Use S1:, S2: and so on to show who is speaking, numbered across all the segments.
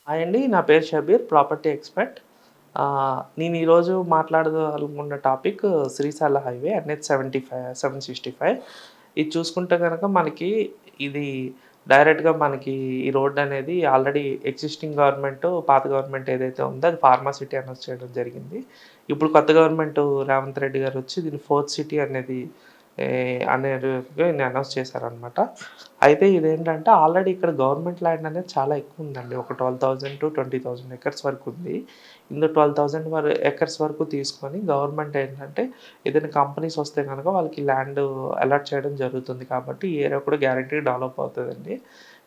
S1: Hi అండి. నా పేరు షబీర్, ప్రాపర్టీ ఎక్స్‌పర్ట్. నేను ఈరోజు మాట్లాడదలుచుకున్న టాపిక్ శ్రీశైల హైవే ఎన్‌హెచ్ 765 ఇది చూసుకుంటే గనక మనకి ఇది డైరెక్ట్‌గా మనకి ఈ రోడ్ అనేది ఆల్రెడీ ఎగ్జిస్టింగ్ గవర్నమెంట్, పాత గవర్నమెంట్ ఏదైతే ఉందో అది ఫార్మా సిటీ అనౌన్స్ చేయడం జరిగింది. ఇప్పుడు కొత్త గవర్నమెంట్ రేవంత్ రెడ్డి గారు వచ్చి దీన్ని ఫోర్త్ సిటీ అనేది అనేదిగా అనౌన్స్ చేశారనమాట. అయితే ఇదేంటంటే ఆల్రెడీ ఇక్కడ గవర్నమెంట్ ల్యాండ్ అనేది చాలా ఎక్కువుందండి. ఒక 12,000-20,000 ఎకర్స్ వరకు ఉంది. ఇందులో 12,000 ఎకర్స్ వరకు తీసుకొని గవర్నమెంట్ ఏంటంటే ఏదైనా కంపెనీస్ వస్తే గనక వాళ్ళకి ల్యాండ్ అలాట్ చేయడం జరుగుతుంది కాబట్టి ఈ ఏరియా కూడా గ్యారంటీగా డెవలప్ అవుతదండి.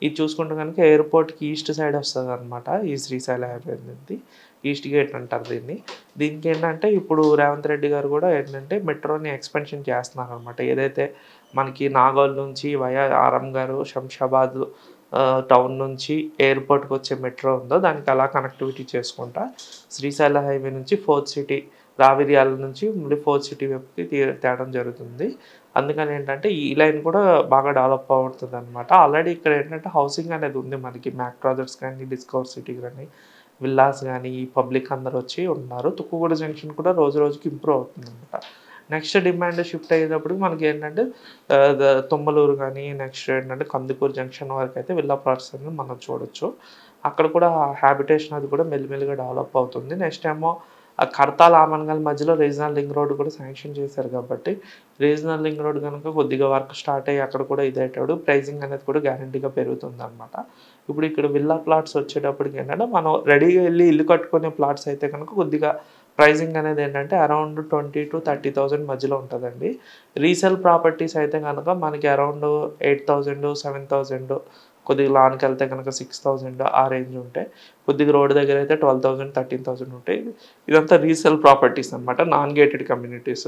S1: ఇది చూసుకుంటే గనక ఎయిర్‌పోర్ట్‌కి ఈస్ట్ సైడ్ వస్తదనమాట. ఈ శ్రీశైల హైవే అనేది. ఈస్ట్ గేట్ అంటారు దీన్ని. దీనికేంటంటే ఇప్పుడు రేవంత్ రెడ్డి గారు గూడా ఏంటంటే మెట్రోని ఎక్స్‌పెన్షన్ చేస్తున్నారనమాట. ఏదైతే మనకి నాగోల్ నుంచి వయా ఆరంగారు, శంషాబాద్ టౌన్ నుంచి ఎయిర్‌పోర్ట్‌కొచ్చే మెట్రో ఉందో దానికి అలా కనెక్టివిటీ చేసుకుంటా శ్రీశైల హైవే నుంచి ఫోర్త్ సిటీ రావిర్యాల నుంచి మళ్ళీ ఫోర్త్ సిటీ వైపుకి తేవడం జరుగుతుంది. అందుకని ఏంటంటే ఈ లైన్ కూడా బాగా డెవలప్ అవుతుందనమాట. ఆల్రెడీ ఇక్కడ ఏంటంటే హౌసింగ్ అనేది ఉంది మనకి. మ్యాక్ ప్రాజెక్ట్స్ కానీ, డిస్కవర్ సిటీ గాని, విల్లాస్ గాని, ఈ పబ్లిక్ అందరూ వచ్చి ఉన్నారు. తుక్కుగూడ జంక్షన్ కూడా రోజు రోజుకి ఇంప్రూవ్ అవుతుందనమాట. నెక్స్ట్ డిమాండ్ షిఫ్ట్ అయ్యేటప్పటికి మనకేంటంటే తుమ్మలూరు గానీ, నెక్స్ట్ ఏంటంటే కందుకూరు జంక్షన్ వరకైతే విల్లా ప్లాట్స్ అనేది మనం చూడొచ్చు. అక్కడ కూడా హ్యాబిటేషన్ అది కూడా మెల్లిమెల్లిగా డెవలప్ అవుతుంది. నెక్స్ట్ ఏమో కడతాల్, ఆమన్గల్ మధ్యలో రీజనల్ రింగ్ రోడ్ కూడా శాంక్షన్ చేశారు కాబట్టి, రీజనల్ రింగ్ రోడ్ గనుక కొద్దిగా వర్క్ స్టార్ట్ అయ్యి అక్కడ కూడా ఇదయ్యేటప్పుడు ప్రైజింగ్ అనేది కూడా గ్యారంటీగా పెరుగుతుందనమాట. ఇప్పుడు ఇక్కడ విల్లా ప్లాట్స్ వచ్చేటప్పటికి ఏంటంటే, మనం రెడీగా ఎళ్లి ఇల్లు కట్టుకునే ప్లాట్స్ అయితే కనుక కొద్దిగా ప్రైజింగ్ అనేది ఏంటంటే అరౌండ్ 20,000-30,000 మధ్యలో ఉంటదండి. రీసేల్ ప్రాపర్టీస్ అయితే గనక మనకి అరౌండ్ 8,000, 7,000 కొద్దిగా లాన్‌కెళ్తే గనక 6,000 ఆ రేంజ్ ఉంటాయి. కొద్దిగా రోడ్ దగ్గర అయితే 12,000, 13,000 ఉంటాయి. ఇదంతా రీసేల్ ప్రాపర్టీస్ అనమాట. Non gated communities.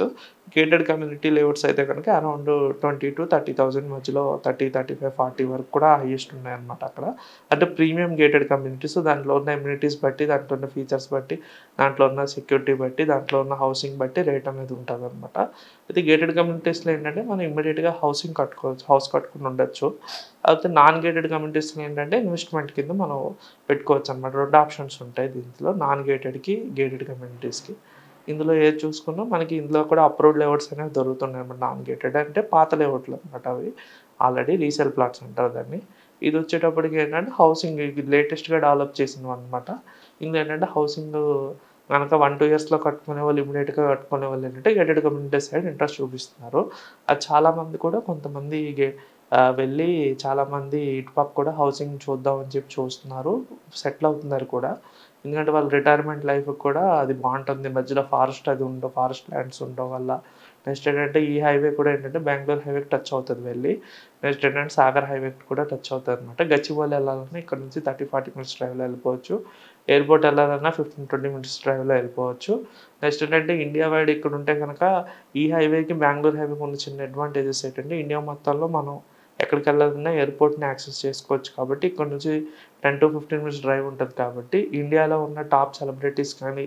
S1: Gated community layouts అయితే గనక అరౌండ్ 20,000-30,000 మధ్యలో 30, 35, 40 వరకు కూడా హైయెస్ట్ ఉన్నాయన్నమాట అక్కడ. అంటే ప్రీమియం గేటెడ్ కమ్యూనిటీస్ దాంట్లో ఉన్న అమ్యూనిటీస్ బట్టి, దాంట్లో ఉన్న ఫీచర్స్ బట్టి, దాంట్లో ఉన్న సెక్యూరిటీ బట్టి, దాంట్లో ఉన్న హౌసింగ్ బట్టి రేట్ అనేది ఉంటదనమాట. అయితే గేటెడ్ కమ్యూనిటీస్‌లో ఏంటంటే మనం ఇమ్మీడియేట్‌గా హౌసింగ్ కట్టుకోవచ్చు. హౌస్ కట్టుకొని ఉండొచ్చు. అయితే నాన్ గేటెడ్ కమ్యూనిటీస్‌లో ఏంటంటే ఇన్వెస్ట్‌మెంట్ కింద మనం పెట్టుకోవచ్చనమాట. 2 ఆప్షన్స్ ఉంటాయి దీంట్లో. నాన్ గేటెడ్‌కి, గేటెడ్ కమ్యూనిటీస్‌కి. ఇందులో ఏది చూసుకున్నా మనకి ఇందులో కూడా అప్రూవ్డ్ లేఅవుట్స్ అనేవి దొరుకుతున్నాయన్నమాట. నాన్ గేటెడ్ అంటే పాత లేఅవుట్లనమాట అవి. ఆల్రెడీ రీసేల్ ప్లాట్స్ అంటారు దాన్ని. ఇదొచ్చేటప్పటికి ఏంటంటే హౌసింగ్ ఇది లేటెస్ట్‌గా డెవలప్ చేసినవన్నమాట. ఇందులో ఏంటంటే హౌసింగు గనక 1, 2 ఇయర్స్‌లో కట్టుకునేవాళ్ళు ఇమ్మీడియేట్‌గా కట్టుకునేవాళ్ళు ఏంటంటే గేటెడ్ కమ్యూనిటీస్ సైడ్ ఇంట్రెస్ట్ చూపిస్తున్నారు. అది చాలామంది కూడా కొంతమంది వెళ్ళి చాలామంది ఇటుపక్క కూడా హౌసింగ్ చూద్దాం అని చెప్పి చూస్తున్నారు. సెటిల్ అవుతున్నారు కూడా. ఎందుకంటే వాళ్ళ రిటైర్మెంట్ లైఫ్‌కి కూడా అది బావుంటుంది. మధ్యలో ఫారెస్ట్ అది ఉండవు. ఫారెస్ట్ ల్యాండ్స్ ఉండడం వల్ల. నెక్స్ట్ ఏంటంటే ఈ హైవే కూడా ఏంటంటే బెంగుళూరు హైవేకి టచ్ అవుతది వెళ్ళి. నెక్స్ట్ ఏంటంటే సాగర్ హైవేకి కూడా టచ్ అవుతదనమాట. గచ్చిబౌలి ఎళ్ళాలన్నా ఇక్కడ నుంచి 30, 40 మినిట్స్ డ్రైవ్‌లో ఎళ్ళిపోవచ్చు. ఎయిర్‌పోర్ట్ ఎళ్ళాలన్నా 15, 20 మినిట్స్ డ్రైవ్‌లో ఎళ్ళిపోవచ్చు. నెక్స్ట్ ఏంటంటే ఇండియా వైడ్ ఇక్కడుంటే గనక ఈ హైవేకి, బెంగుళూరు హైవేకి ఉన్న చిన్న అడ్వాంటేజెస్ ఏంటంటే ఇండియా మొత్తంలో మనం ఎక్కడికెళ్ళాలన్నా ఎయిర్‌పోర్ట్‌ని యాక్సెస్ చేసుకోవచ్చు కాబట్టి ఇక్కడ నుంచి 10-15 మినిట్స్ డ్రైవ్ ఉంటది కాబట్టి ఇండియాలో ఉన్న టాప్ సెలబ్రిటీస్ కానీ,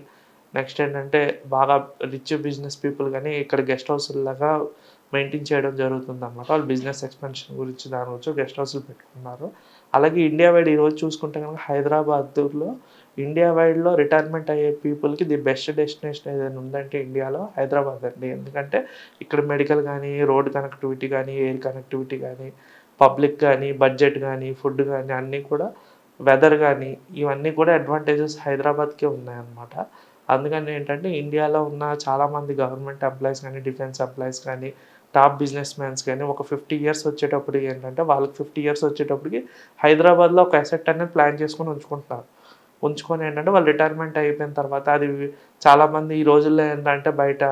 S1: నెక్స్ట్ ఏంటంటే బాగా రిచ్ బిజినెస్ పీపుల్ గాని ఇక్కడ గెస్ట్ హౌస్‌ల్లాగా మెయింటైన్ చేయడం జరుగుతుందనమాట. వాళ్ళు బిజినెస్ ఎక్స్‌పాన్షన్ గురించి దాని గురించి గెస్ట్ హౌస్‌లు పెట్టుకున్నారు. అలాగే ఇండియా వైడ్ ఈరోజు చూసుకుంటే గనుక హైదరాబాద్‌లో ఇండియా వైడ్‌లో రిటైర్మెంట్ అయ్యే పీపుల్‌కి ది బెస్ట్ డెస్టినేషన్ ఏదైనా ఉందంటే ఇండియాలో హైదరాబాద్ అండి. ఎందుకంటే ఇక్కడ మెడికల్ గానీ, రోడ్ కనెక్టివిటీ గానీ, ఎయిర్ కనెక్టివిటీ గానీ, పబ్లిక్ గానీ, బడ్జెట్ గానీ, ఫుడ్ గానీ అన్నీ కూడా వెదర్ గానీ, ఇవన్నీ కూడా అడ్వాంటేజెస్ హైదరాబాద్‌కే ఉన్నాయన్నమాట. అందుకని ఏంటంటే ఇండియాలో ఉన్న చాలామంది గవర్నమెంట్ ఎంప్లాయీస్ గానీ, డిఫెన్స్ ఎంప్లాయీస్ గానీ, టాప్ బిజినెస్ మ్యాన్స్ గానీ ఒక 50 ఇయర్స్ వచ్చేటప్పటికి ఏంటంటే వాళ్ళకి 50 ఇయర్స్ వచ్చేటప్పటికి హైదరాబాద్‌లో ఒక అసెట్ అనేది ప్లాన్ చేసుకొని ఉంచుకుంటున్నారు. ఉంచుకొని ఏంటంటే వాళ్ళు రిటైర్మెంట్ అయిపోయిన తర్వాత అది చాలామంది ఈ రోజుల్లో ఏంటంటే బయట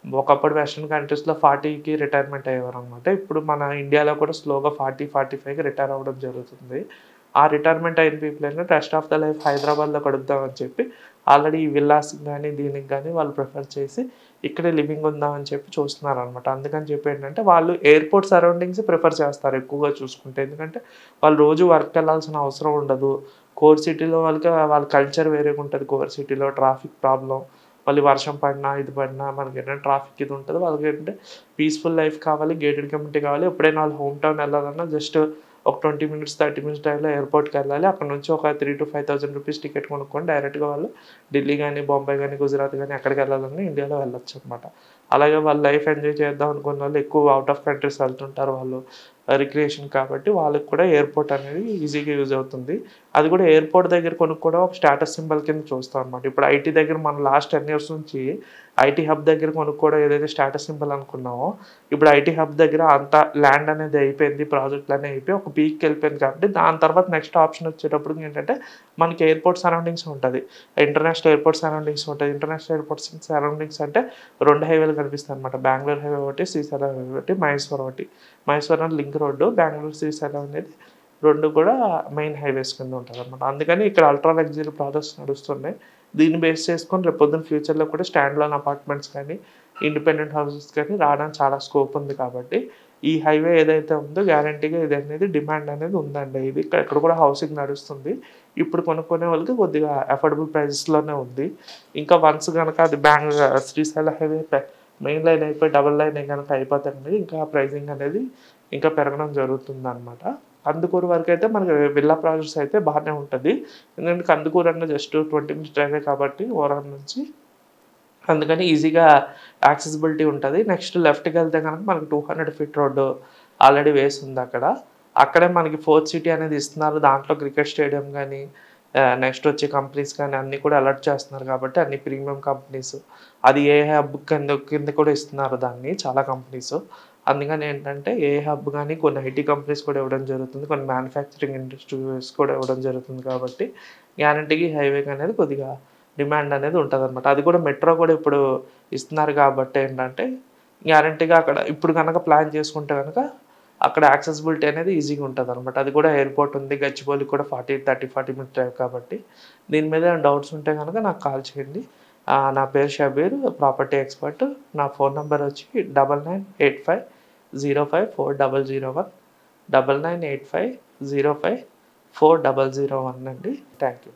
S1: ఒకప్పుడు వెస్టర్న్ కంట్రీస్‌లో 40కి రిటైర్మెంట్ అయ్యేవారనమాట. ఇప్పుడు మన ఇండియాలో కూడా స్లోగా 40, 45కి రిటైర్ అవ్వడం జరుగుతుంది. ఆ రిటైర్మెంట్ అయిన పీపుల్ ఏంటంటే రెస్ట్ ఆఫ్ ద లైఫ్ హైదరాబాద్‌లో గడుపుదామని చెప్పి ఆల్రెడీ ఈ విల్లాస్‌కి గానీ, దీనికి గానీ వాళ్ళు ప్రిఫర్ చేసి ఇక్కడే లివింగ్ ఉందామని చెప్పి చూస్తున్నారనమాట. అందుకని చెప్పి ఏంటంటే వాళ్ళు ఎయిర్‌పోర్ట్ సరౌండింగ్స్ ప్రిఫర్ చేస్తారు ఎక్కువగా చూసుకుంటే. ఎందుకంటే వాళ్ళు రోజు వర్క్‌కెళ్ళాల్సిన అవసరం ఉండదు. కోర్ సిటీలో వాళ్ళ కల్చర్ వేరేగుంటది. కోర్ సిటీలో ట్రాఫిక్ ప్రాబ్లమ్, మళ్ళీ వర్షం పడినా, ఇది పడినా మనకేంటంటే ట్రాఫిక్ ఇది ఉంటది. వాళ్ళకేంటంటే పీస్‌ఫుల్ లైఫ్ కావాలి, గేటెడ్ కమ్యూనిటీ కావాలి. ఎప్పుడైనా వాళ్ళ హోమ్ టౌన్ ఎళ్ళాలన్నా జస్ట్ ఒక 20 మినిట్స్ 30 మినిట్స్ డ్రైవ్లో ఎయిర్పోర్ట్కి వెళ్ళాలి. అక్కడ నుంచి ఒక 3,000 to 5,000 రూపీస్ టికెట్ కొనుక్కొని డైరెక్ట్గా వాళ్ళు ఢిల్లీ కానీ, బొంబాయి కానీ, గుజరాత్ కానీ ఎక్కడికి వెళ్ళాలన్నా ఇండియాలో వెళ్ళొచ్చు అనమాట. అలాగే వాళ్ళు లైఫ్ ఎంజాయ్ చేద్దాం అనుకున్న వాళ్ళు ఎక్కువ అవుట్ ఆఫ్ కంట్రీస్ వెళ్తుంటారు వాళ్ళు రిక్రియేషన్ కాబట్టి వాళ్ళకి కూడా ఎయిర్పోర్ట్ అనేది ఈజీగా యూజ్ అవుతుంది. అది కూడా ఎయిర్పోర్ట్ దగ్గర కొనుక్కోవడం ఒక స్టేటస్ సింబల్ కింద చూస్తాం అనమాట. ఇప్పుడు ఐటీ దగ్గర మనం లాస్ట్ 10 years నుంచి ఐటీ హబ్ దగ్గర కొనుక్కోవడం ఏదైతే స్టేటస్ సింబల్ అనుకున్నామో ఇప్పుడు ఐటీ హబ్ దగ్గర అంతా ల్యాండ్ అనేది అయిపోయింది, ప్రాజెక్టులు అనేవి అయిపోయి ఒక పీక్కి వెళ్ళిపోయింది కాబట్టి దాని తర్వాత నెక్స్ట్ ఆప్షన్ వచ్చేటప్పుడు ఏంటంటే మనకి ఎయిర్పోర్ట్ సరౌండింగ్స్ ఉంటుంది. ఇంటర్నేషనల్ ఎయిర్పోర్ట్ సరౌండింగ్స్ ఉంటుంది. ఇంటర్నేషనల్ ఎయిర్పోర్ట్ సరౌండింగ్స్ అంటే 2 హైవేలు కనిపిస్తాయి అనమాట. బెంగళూరు హైవే ఒకటి, శ్రీశైలం హైవే ఒకటి, మైసూర్ ఒకటి. మైసూర్ లింక్ రోడ్డు, బెంగళూరు శ్రీశైలం అనేది 2 కూడా మెయిన్ హైవేస్ కింద ఉంటుందన్నమాట. అందుకని ఇక్కడ అల్ట్రా లగ్జరీ ప్రాజెక్ట్స్ నడుస్తున్నాయి. దీన్ని బేస్ చేసుకొని రేపు పొద్దున్న ఫ్యూచర్లో కూడా స్టాండ్ లోన్ అపార్ట్మెంట్స్ కానీ, ఇండిపెండెంట్ హౌసెస్ కానీ రావడానికి చాలా స్కోప్ ఉంది కాబట్టి ఈ హైవే ఏదైతే ఉందో గ్యారంటీగా ఇది అనేది డిమాండ్ అనేది ఉందండి. ఇది ఇక్కడ కూడా హౌసింగ్ నడుస్తుంది. ఇప్పుడు కొనుక్కునే వాళ్ళకి కొద్దిగా అఫోర్డబుల్ ప్రైజెస్లోనే ఉంది. ఇంకా వన్స్ కనుక అది శ్రీశైలం హైవే మెయిన్ లైన్ అయిపోయి డబుల్ లైన్ కనుక అయిపోతుంది ఇంకా ప్రైజింగ్ అనేది ఇంకా పెరగడం జరుగుతుందన్నమాట. కందుకూరు వరకు అయితే మనకి విల్లా ప్రాజెక్ట్స్ అయితే బాగానే ఉంటుంది. ఎందుకంటే కందుకూరు అన్న జస్ట్ 20 మినిట్స్ డ్రైవే కాబట్టి ఓవరాల్ నుంచి అందుకని ఈజీగా యాక్సెసిబిలిటీ ఉంటుంది. నెక్స్ట్ లెఫ్ట్కి వెళ్తే కనుక మనకి 200 feet రోడ్డు ఆల్రెడీ వేసి ఉంది అక్కడ. అక్కడే మనకి 4th సిటీ అనేది ఇస్తున్నారు. దాంట్లో క్రికెట్ స్టేడియం కానీ నెక్స్ట్ వచ్చే కంపెనీస్ కానీ అన్నీ కూడా అలర్ట్ చేస్తున్నారు కాబట్టి అన్ని ప్రీమియం కంపెనీస్ అది ఏ హబ్ కింద కూడా ఇస్తున్నారు దాన్ని చాలా కంపెనీస్. అందుకని ఏంటంటే ఏ హబ్ కానీ కొన్ని ఐటీ కంపెనీస్ కూడా ఇవ్వడం జరుగుతుంది, కొన్ని మ్యానుఫ్యాక్చరింగ్ ఇండస్ట్రీస్ కూడా ఇవ్వడం జరుగుతుంది కాబట్టి గ్యారంటీకి హైవేకి అనేది కొద్దిగా డిమాండ్ అనేది ఉంటుందన్నమాట. అది కూడా మెట్రో కూడా ఇప్పుడు ఇస్తున్నారు కాబట్టి ఏంటంటే గ్యారంటీగా అక్కడ ఇప్పుడు కనుక ప్లాన్ చేసుకుంటే కనుక అక్కడ యాక్సెసిబిలిటీ అనేది ఈజీగా ఉంటుందన్నమాట. అది కూడా ఎయిర్పోర్ట్ ఉంది, గచ్చిబౌలికి కూడా 40 మినిట్స్ డ్రైవ్ కాబట్టి దీని మీద డౌట్స్ ఉంటే కనుక నాకు కాల్ చేయండి. నా పేరు షబీర్, ప్రాపర్టీ ఎక్స్పర్ట్. నా ఫోన్ నెంబర్ వచ్చి 9985054001 9985054001 అండి. Thank you.